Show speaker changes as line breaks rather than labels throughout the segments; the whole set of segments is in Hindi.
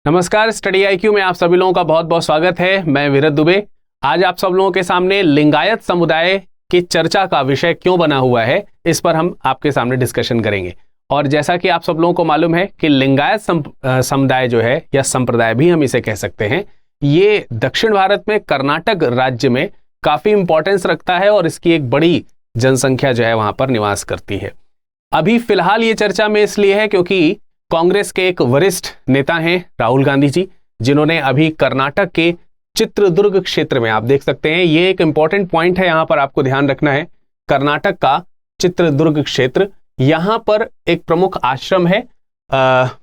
नमस्कार, स्टडी आईक्यू में आप सभी लोगों का बहुत बहुत स्वागत है। मैं विरत दुबे। आज आप सब लोगों के सामने लिंगायत समुदाय की चर्चा का विषय क्यों बना हुआ है, इस पर हम आपके सामने डिस्कशन करेंगे। और जैसा कि आप सब लोगों को मालूम है कि लिंगायत समुदाय जो है, या संप्रदाय भी हम इसे कह सकते हैं, ये दक्षिण भारत में कर्नाटक राज्य में काफी इंपॉर्टेंस रखता है और इसकी एक बड़ी जनसंख्या जो है वहां पर निवास करती है। अभी फिलहाल ये चर्चा में इसलिए है क्योंकि कांग्रेस के एक वरिष्ठ नेता हैं राहुल गांधी जी, जिन्होंने अभी कर्नाटक के चित्रदुर्ग क्षेत्र में, आप देख सकते हैं, ये एक इंपॉर्टेंट पॉइंट है, यहां पर आपको ध्यान रखना है। कर्नाटक का चित्रदुर्ग क्षेत्र, यहां पर एक प्रमुख आश्रम है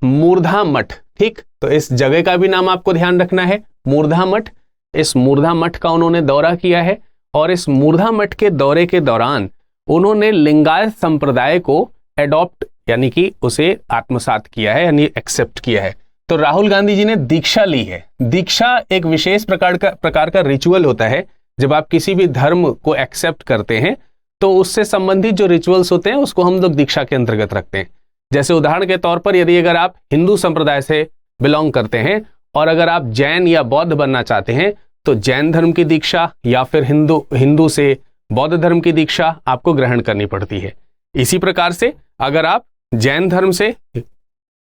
मूर्धा मठ। ठीक, तो इस जगह का भी नाम आपको ध्यान रखना है, मूर्धा मठ। इस मूर्धा मठ का उन्होंने दौरा किया है और इस मूर्धा मठ के दौरे के दौरान उन्होंने लिंगायत संप्रदाय को एडॉप्ट यानी कि उसे आत्मसात किया है, यानी एक्सेप्ट किया है। तो राहुल गांधी जी ने दीक्षा ली है। दीक्षा एक विशेष प्रकार का रिचुअल होता है। जब आप किसी भी धर्म को एक्सेप्ट करते हैं तो उससे संबंधित जो रिचुअल्स होते हैं उसको हम लोग दीक्षा के अंतर्गत रखते हैं। जैसे उदाहरण के तौर पर, यदि अगर आप हिंदू संप्रदाय से बिलोंग करते हैं और अगर आप जैन या बौद्ध बनना चाहते हैं तो जैन धर्म की दीक्षा या फिर हिंदू से बौद्ध धर्म की दीक्षा आपको ग्रहण करनी पड़ती है। इसी प्रकार से अगर आप जैन धर्म से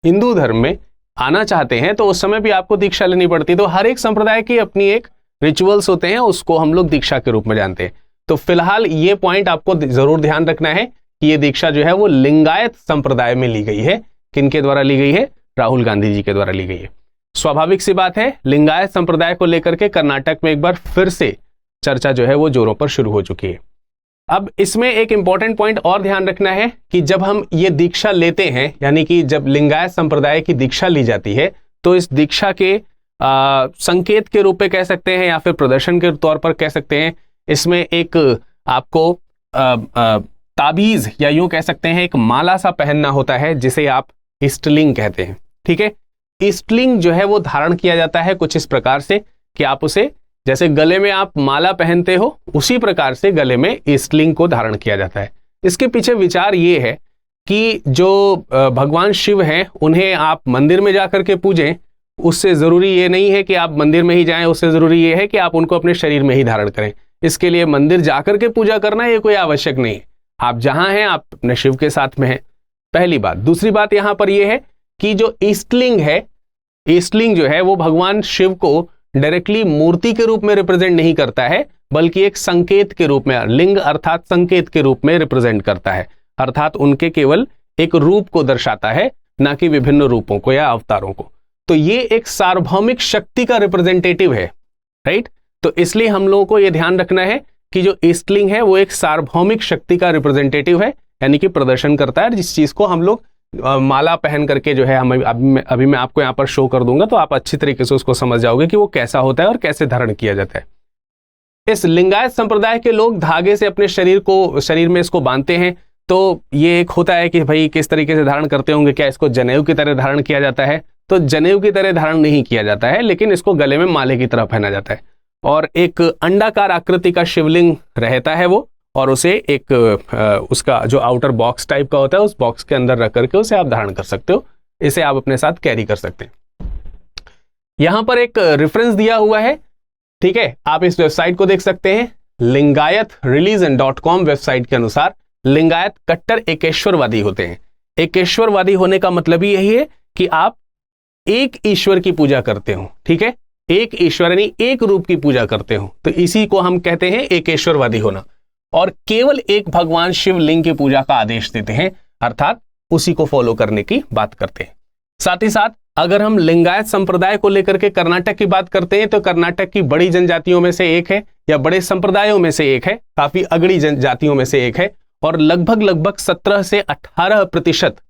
हिंदू धर्म में आना चाहते हैं तो उस समय भी आपको दीक्षा लेनी पड़ती है। तो हर एक संप्रदाय की अपनी एक रिचुअल्स होते हैं, उसको हम लोग दीक्षा के रूप में जानते हैं। तो फिलहाल ये पॉइंट आपको जरूर ध्यान रखना है कि ये दीक्षा जो है वो लिंगायत संप्रदाय में ली गई है। किनके द्वारा ली गई है? राहुल गांधी जी के द्वारा ली गई है। स्वाभाविक सी बात है, लिंगायत संप्रदाय को लेकर के कर्नाटक में एक बार फिर से चर्चा जो है वो जोरों पर शुरू हो चुकी है। अब इसमें एक इंपॉर्टेंट पॉइंट और ध्यान रखना है कि जब हम ये दीक्षा लेते हैं, यानी कि जब लिंगायत संप्रदाय की दीक्षा ली जाती है, तो इस दीक्षा के संकेत के रूप में कह सकते हैं या फिर प्रदर्शन के तौर पर कह सकते हैं, इसमें एक आपको ताबीज या यूं कह सकते हैं एक माला सा पहनना होता है, जिसे आप इष्टलिंग कहते हैं। ठीक है, इष्टलिंग जो है वो धारण किया जाता है कुछ इस प्रकार से कि आप उसे, जैसे गले में आप माला पहनते हो, उसी प्रकार से गले में इष्टलिंग को धारण किया जाता है। इसके पीछे विचार ये है कि जो भगवान शिव हैं उन्हें आप मंदिर में जाकर के पूजें, उससे जरूरी ये नहीं है कि आप मंदिर में ही जाएं, उससे जरूरी ये है कि आप उनको अपने शरीर में ही धारण करें। इसके लिए मंदिर जाकर के पूजा करना ये कोई आवश्यक नहीं है। आप जहां हैं आप अपने शिव के साथ में हैं, पहली बात। दूसरी बात यहां पर यह है कि जो इष्टलिंग है, इष्टलिंग जो है वो भगवान शिव को डायरेक्टली मूर्ति के रूप में रिप्रेजेंट नहीं करता है, बल्कि एक संकेत के रूप में, लिंग अर्थात संकेत के रूप में रिप्रेजेंट करता है, अर्थात उनके केवल एक रूप को दर्शाता है, ना कि विभिन्न रूपों को या अवतारों को। तो ये एक सार्वभौमिक शक्ति का रिप्रेजेंटेटिव है, राइट। तो इसलिए हम लोगों को यह ध्यान रखना है कि जो इष्टलिंग है वो एक सार्वभौमिक शक्ति का रिप्रेजेंटेटिव है, यानी कि प्रदर्शन करता है, जिस चीज को हम लोग माला पहन करके जो है हम अभी मैं आपको यहाँ पर शो कर दूंगा, तो आप अच्छी तरीके से उसको समझ जाओगे कि वो कैसा होता है और कैसे धारण किया जाता है। इस लिंगायत संप्रदाय के लोग धागे से अपने शरीर में इसको बांधते हैं। तो ये एक होता है कि भाई किस तरीके से धारण करते होंगे, क्या इसको जनेऊ की तरह धारण किया जाता है? तो जनेऊ की तरह धारण नहीं किया जाता है, लेकिन इसको गले में माले की तरह पहना जाता है और एक अंडाकार आकृति का शिवलिंग रहता है वो, और उसे एक उसका जो आउटर बॉक्स टाइप का होता है उस बॉक्स के अंदर रख करके उसे आप धारण कर सकते हो। इसे आप अपने साथ कैरी कर सकते हैं। यहां पर एक रेफरेंस दिया हुआ है, ठीक है, आप इस वेबसाइट को देख सकते हैं। lingayatreligion.com वेबसाइट के अनुसार लिंगायत कट्टर एकेश्वरवादी होते हैं। एकेश्वरवादी होने का मतलब ही यही है कि आप एक ईश्वर की पूजा करते हो। ठीक है, एक ईश्वर यानी एक रूप की पूजा करते हो, तो इसी को हम कहते हैं एकेश्वरवादी होना। और केवल एक भगवान शिवलिंग की पूजा का आदेश देते हैं, अर्थात उसी को फॉलो करने की बात करते हैं। साथ ही साथ अगर हम लिंगायत संप्रदाय को लेकर के कर्नाटक की बात करते हैं तो कर्नाटक की बड़ी जनजातियों में से एक है, या बड़े संप्रदायों में से एक है, काफी अगड़ी जनजातियों में से एक है, और लगभग 17 से 18%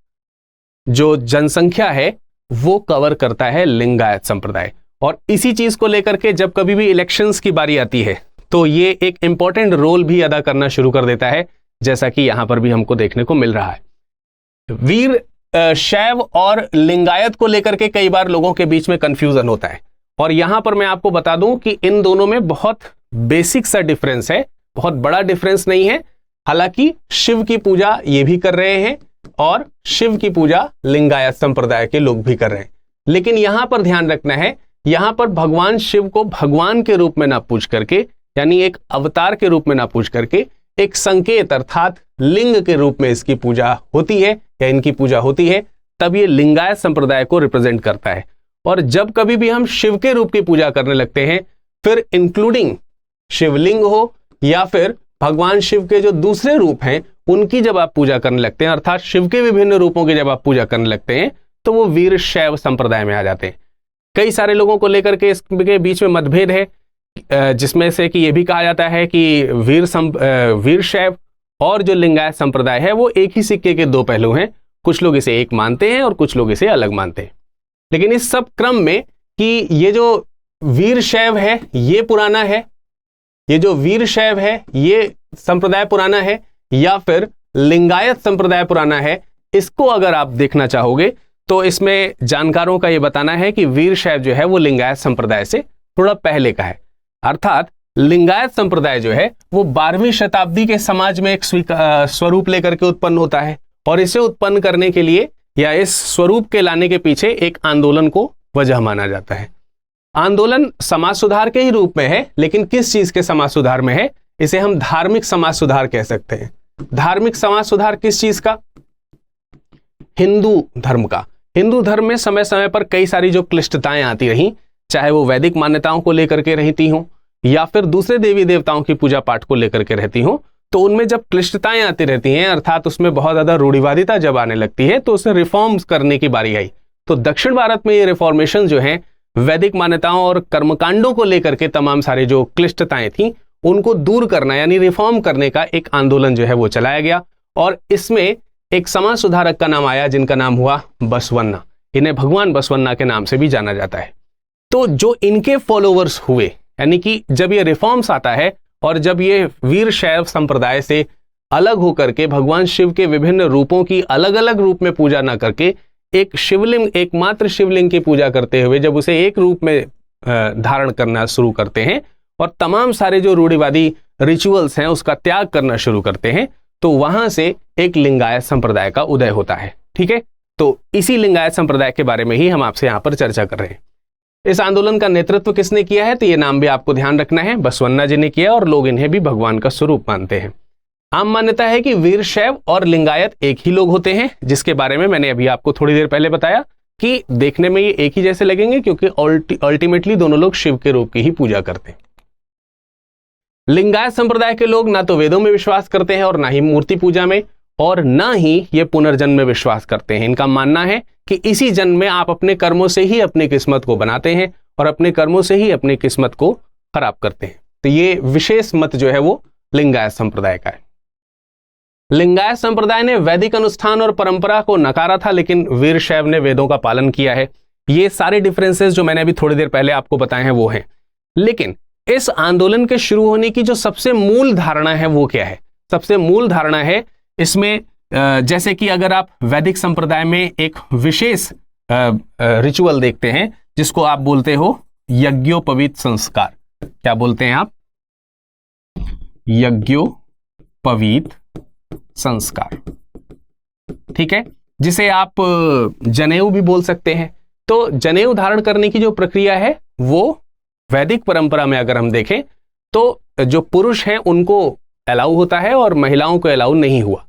जो जनसंख्या है वो कवर करता है लिंगायत संप्रदाय। और इसी चीज को लेकर के जब कभी भी इलेक्शंस की बारी आती है तो ये एक इंपॉर्टेंट रोल भी अदा करना शुरू कर देता है, जैसा कि यहां पर भी हमको देखने को मिल रहा है। वीर शैव और लिंगायत को लेकर के कई बार लोगों के बीच में कंफ्यूजन होता है, और यहां पर मैं आपको बता दूं कि इन दोनों में बहुत बेसिक सा डिफरेंस है, बहुत बड़ा डिफरेंस नहीं है। हालांकि शिव की पूजा ये भी कर रहे हैं और शिव की पूजा लिंगायत संप्रदाय के लोग भी कर रहे हैं, लेकिन यहां पर ध्यान रखना है, यहां पर भगवान शिव को भगवान के रूप में ना पूछ करके, यानी एक अवतार के रूप में ना पूछ करके, एक संकेत अर्थात लिंग के रूप में इसकी पूजा होती है या इनकी पूजा होती है, तब ये लिंगायत संप्रदाय को रिप्रेजेंट करता है। और जब कभी भी हम शिव के रूप की पूजा करने लगते हैं, फिर इंक्लूडिंग शिवलिंग हो या फिर भगवान शिव के जो दूसरे रूप हैं उनकी जब आप पूजा करने लगते हैं, अर्थात शिव के विभिन्न रूपों की जब आप पूजा करने लगते हैं, तो वो वीर शैव संप्रदाय में आ जाते हैं। कई सारे लोगों को लेकर के इसके बीच में मतभेद है, जिसमें से कि ये भी कहा जाता है कि वीर शैव और जो लिंगायत संप्रदाय है वो एक ही सिक्के के दो पहलू हैं। कुछ लोग इसे एक मानते हैं और कुछ लोग इसे अलग मानते हैं। लेकिन इस सब क्रम में कि ये जो वीर शैव है ये पुराना है, ये जो वीर शैव है ये संप्रदाय पुराना है, या फिर लिंगायत संप्रदाय पुराना है, इसको अगर आप देखना चाहोगे तो इसमें जानकारों का ये बताना है कि वीर शैव जो है वो लिंगायत संप्रदाय से थोड़ा पहले का है। अर्थात लिंगायत संप्रदाय जो है वो 12वीं शताब्दी के समाज में एक स्वरूप लेकर के उत्पन्न होता है, और इसे उत्पन्न करने के लिए या इस स्वरूप के लाने के पीछे एक आंदोलन को वजह माना जाता है। आंदोलन समाज सुधार के ही रूप में है, लेकिन किस चीज के समाज सुधार में है? इसे हम धार्मिक समाज सुधार कह सकते हैं। धार्मिक समाज सुधार किस चीज का? हिंदू धर्म का। हिंदू धर्म में समय समय पर कई सारी जो क्लिष्टताएं आती रहीं, चाहे वो वैदिक मान्यताओं को लेकर के रहती हों या फिर दूसरे देवी देवताओं की पूजा पाठ को लेकर के रहती हों, तो उनमें जब क्लिष्टताएं आती रहती हैं, अर्थात उसमें बहुत ज्यादा रूढ़िवादिता जब आने लगती है, तो उसे रिफॉर्म्स करने की बारी आई। तो दक्षिण भारत में ये रिफॉर्मेशन जो है वैदिक मान्यताओं और कर्मकांडों को लेकर के तमाम सारे जो क्लिष्टताएं थी उनको दूर करना यानी रिफॉर्म करने का एक आंदोलन जो है वो चलाया गया, और इसमें एक समाज सुधारक का नाम आया जिनका नाम हुआ बसवन्ना। इन्हें भगवान बसवन्ना के नाम से भी जाना जाता है। तो जो इनके फॉलोवर्स हुए, यानी कि जब ये रिफॉर्म्स आता है और जब ये वीर शैव संप्रदाय से अलग होकर के भगवान शिव के विभिन्न रूपों की अलग अलग रूप में पूजा ना करके एक शिवलिंग, एकमात्र शिवलिंग की पूजा करते हुए जब उसे एक रूप में धारण करना शुरू करते हैं और तमाम सारे जो रूढ़िवादी रिचुअल्स हैं उसका त्याग करना शुरू करते हैं, तो वहां से एक लिंगायत संप्रदाय का उदय होता है। ठीक है, तो इसी लिंगायत संप्रदाय के बारे में ही हम आपसे यहाँ पर चर्चा कर रहे हैं। इस आंदोलन का नेतृत्व किसने किया है? तो ये नाम भी आपको ध्यान रखना है, बसवन्ना जी ने किया, और लोग इन्हें भी भगवान का स्वरूप मानते हैं। आम मान्यता है कि वीर शैव और लिंगायत एक ही लोग होते हैं, जिसके बारे में मैंने अभी आपको थोड़ी देर पहले बताया कि देखने में ये एक ही जैसे लगेंगे क्योंकि अल्टीमेटली दोनों लोग शिव के रूप की ही पूजा करते हैं। लिंगायत संप्रदाय के लोग ना तो वेदों में विश्वास करते हैं और ना ही मूर्ति पूजा में, और ना ही ये पुनर्जन्म में विश्वास करते हैं। इनका मानना है कि इसी जन्म में आप अपने कर्मों से ही अपनी किस्मत को बनाते हैं और अपने कर्मों से ही अपनी किस्मत को खराब करते हैं। तो ये विशेष मत जो है वो लिंगायत संप्रदाय का है। लिंगायत संप्रदाय ने वैदिक अनुष्ठान और परंपरा को नकारा था, लेकिन वीर शैव ने वेदों का पालन किया है। ये सारे डिफरेंसेस जो मैंने अभी थोड़ी देर पहले आपको बताए हैं वो हैं। लेकिन इस आंदोलन के शुरू होने की जो सबसे मूल धारणा है वो क्या है? सबसे मूल धारणा है इसमें, जैसे कि अगर आप वैदिक संप्रदाय में एक विशेष रिचुअल देखते हैं जिसको आप बोलते हो यज्ञोपवीत संस्कार। क्या बोलते हैं आप? यज्ञोपवीत संस्कार। ठीक है, जिसे आप जनेऊ भी बोल सकते हैं। तो जनेऊ धारण करने की जो प्रक्रिया है वो वैदिक परंपरा में अगर हम देखें तो जो पुरुष हैं उनको अलाउ होता है और महिलाओं को अलाउ नहीं हुआ।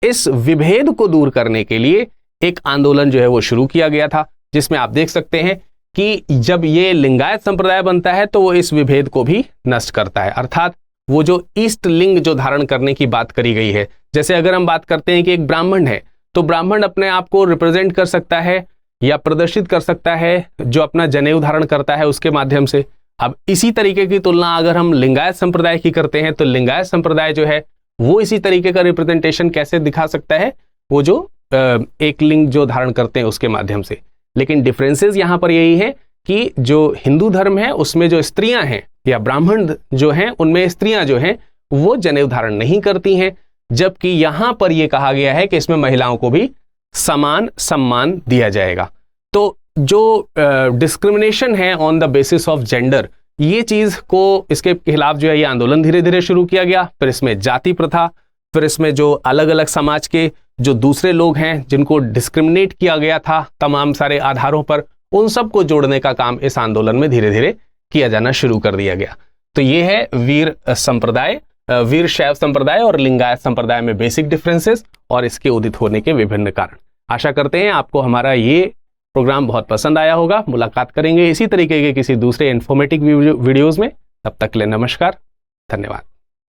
इस विभेद को दूर करने के लिए एक आंदोलन जो है वो शुरू किया गया था, जिसमें आप देख सकते हैं कि जब ये लिंगायत संप्रदाय बनता है तो वो इस विभेद को भी नष्ट करता है। अर्थात वो जो ईस्ट लिंग जो धारण करने की बात करी गई है, जैसे अगर हम बात करते हैं कि एक ब्राह्मण है तो ब्राह्मण अपने आप को रिप्रेजेंट कर सकता है या प्रदर्शित कर सकता है जो अपना जनेऊ धारण करता है उसके माध्यम से। अब इसी तरीके की तुलना अगर हम लिंगायत संप्रदाय की करते हैं तो लिंगायत संप्रदाय जो है वो इसी तरीके का रिप्रेजेंटेशन कैसे दिखा सकता है? वो जो एक लिंग जो धारण करते हैं उसके माध्यम से। लेकिन डिफरेंसेस यहाँ पर यही है कि जो हिंदू धर्म है उसमें जो स्त्रियां हैं या ब्राह्मण जो हैं उनमें स्त्रियां जो हैं वो जनेऊ धारण नहीं करती हैं, जबकि यहाँ पर यह कहा गया है कि इसमें महिलाओं को भी समान सम्मान दिया जाएगा। तो जो डिस्क्रिमिनेशन है on the basis of gender, ये चीज को, इसके खिलाफ जो है ये आंदोलन धीरे धीरे शुरू किया गया। फिर इसमें जाति प्रथा, फिर इसमें जो अलग अलग समाज के जो दूसरे लोग हैं जिनको डिस्क्रिमिनेट किया गया था तमाम सारे आधारों पर, उन सबको जोड़ने का काम इस आंदोलन में धीरे धीरे किया जाना शुरू कर दिया गया। तो ये है वीर संप्रदाय, वीर शैव संप्रदाय और लिंगायत संप्रदाय में बेसिक डिफरेंसेस और इसके उदित होने के विभिन्न कारण। आशा करते हैं आपको हमारा ये प्रोग्राम बहुत पसंद आया होगा। मुलाकात करेंगे इसी तरीके के किसी दूसरे इंफॉर्मेटिव वीडियोस में। तब तक के लिए नमस्कार, धन्यवाद।